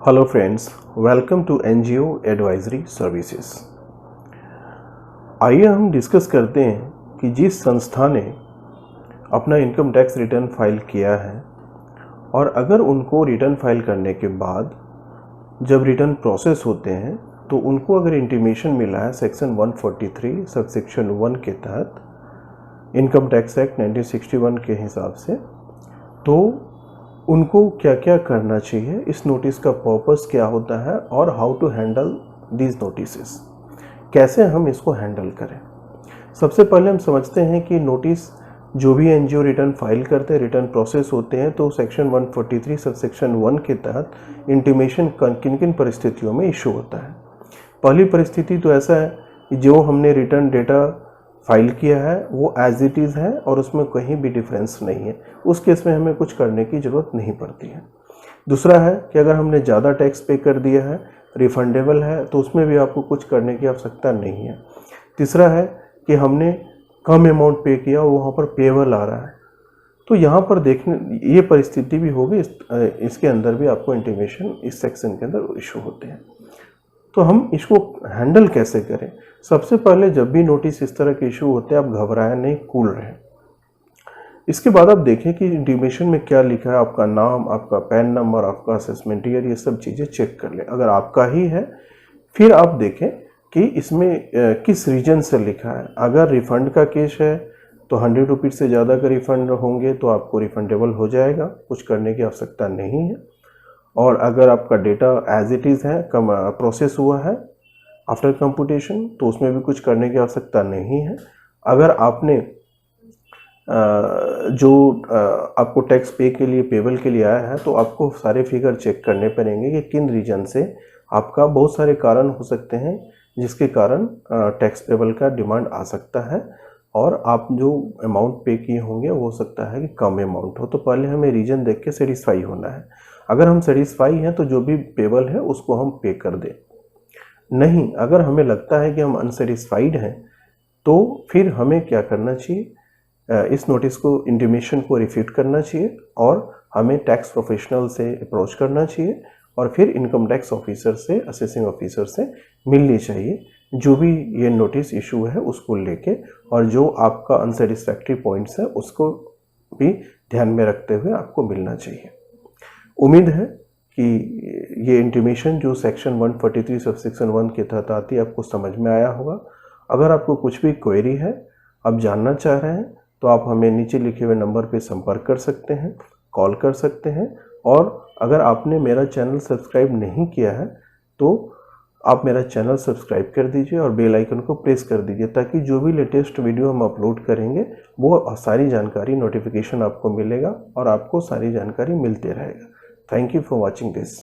Hello friends, welcome to NGO advisory services. आइए हम discuss करते हैं कि जिस संस्था ने अपना इनकम टैक्स रिटर्न फाइल किया है और अगर उनको रिटर्न फाइल करने के बाद जब रिटर्न प्रोसेस होते हैं तो उनको अगर इंटीमेशन मिला है सेक्शन 143 सब सेक्शन 1 के तहत इनकम टैक्स एक्ट 1961 के हिसाब से, तो उनको क्या क्या करना चाहिए, इस नोटिस का पर्पस क्या होता है और how to handle these notices, कैसे हम इसको हैंडल करें। सबसे पहले हम समझते हैं कि नोटिस जो भी एनजीओ रिटर्न फाइल करते हैं, रिटर्न प्रोसेस होते हैं, तो सेक्शन 143 सब सेक्शन 1 के तहत इंटीमेशन किन किन परिस्थितियों में इशू होता है। पहली परिस्थिति तो ऐसा है कि जो हमने रिटर्न डेटा फाइल किया है वो एज इट इज़ है और उसमें कहीं भी डिफरेंस नहीं है, उस केस में हमें कुछ करने की ज़रूरत नहीं पड़ती है। दूसरा है कि अगर हमने ज़्यादा टैक्स पे कर दिया है, रिफंडेबल है, तो उसमें भी आपको कुछ करने की आवश्यकता नहीं है। तीसरा है कि हमने कम अमाउंट पे किया और वहाँ पर पेएबल आ रहा है, तो यहाँ पर देखने ये परिस्थिति भी होगी, इसके अंदर भी आपको इंटीमेशन इस सेक्शन के अंदर इशू होते हैं। तो हम इसको हैंडल कैसे करें। सबसे पहले जब भी नोटिस इस तरह के इशू होते हैं, आप घबराएं नहीं, कूल रहें। इसके बाद आप देखें कि इंटीमेशन में क्या लिखा है, आपका नाम, आपका पैन नंबर, आपका असेसमेंट ईयर, ये सब चीज़ें चेक कर लें। अगर आपका ही है फिर आप देखें कि इसमें किस रीजन से लिखा है। अगर रिफ़ंड का केस है तो 100 रुपीज़ से ज़्यादा का रिफ़ंड होंगे तो आपको रिफंडेबल हो जाएगा, कुछ करने की आवश्यकता नहीं है। और अगर आपका डेटा एज इट इज़ है, कम प्रोसेस हुआ है आफ्टर कंप्यूटेशन, तो उसमें भी कुछ करने की आवश्यकता नहीं है। अगर आपने जो आपको टैक्स पे के लिए, पेबल के लिए आया है, तो आपको सारे फिगर चेक करने पड़ेंगे कि किन रीजन से आपका, बहुत सारे कारण हो सकते हैं जिसके कारण टैक्स पेबल का डिमांड आ सकता है और आप जो अमाउंट पे किए होंगे वो हो सकता है कि कम अमाउंट हो। तो पहले हमें रीजन देख के सेटिस्फाई होना है। अगर हम सेटिस्फाई हैं तो जो भी पेबल है उसको हम पे कर दें। नहीं, अगर हमें लगता है कि हम अनसेटिस्फाइड हैं तो फिर हमें क्या करना चाहिए, इस नोटिस को, इंटीमेशन को रिफ्यूट करना चाहिए और हमें टैक्स प्रोफेशनल से अप्रोच करना चाहिए और फिर इनकम टैक्स ऑफिसर से, असेसिंग ऑफिसर से मिलनी चाहिए, जो भी ये नोटिस इशू है उसको लेके, और जो आपका अनसेटिस्फैक्ट्री पॉइंट्स है उसको भी ध्यान में रखते हुए आपको मिलना चाहिए। उम्मीद है कि ये इंटीमेशन जो सेक्शन 143 सब सेक्शन 1 के तहत आती है आपको समझ में आया होगा। अगर आपको कुछ भी क्वेरी है, आप जानना चाह रहे हैं, तो आप हमें नीचे लिखे हुए नंबर पे संपर्क कर सकते हैं, कॉल कर सकते हैं। और अगर आपने मेरा चैनल सब्सक्राइब नहीं किया है तो आप मेरा चैनल सब्सक्राइब कर दीजिए और बेल आइकन को प्रेस कर दीजिए, ताकि जो भी लेटेस्ट वीडियो हम अपलोड करेंगे वो सारी जानकारी, नोटिफिकेशन आपको मिलेगा और आपको सारी जानकारी मिलते रहेगा। Thank you for watching this.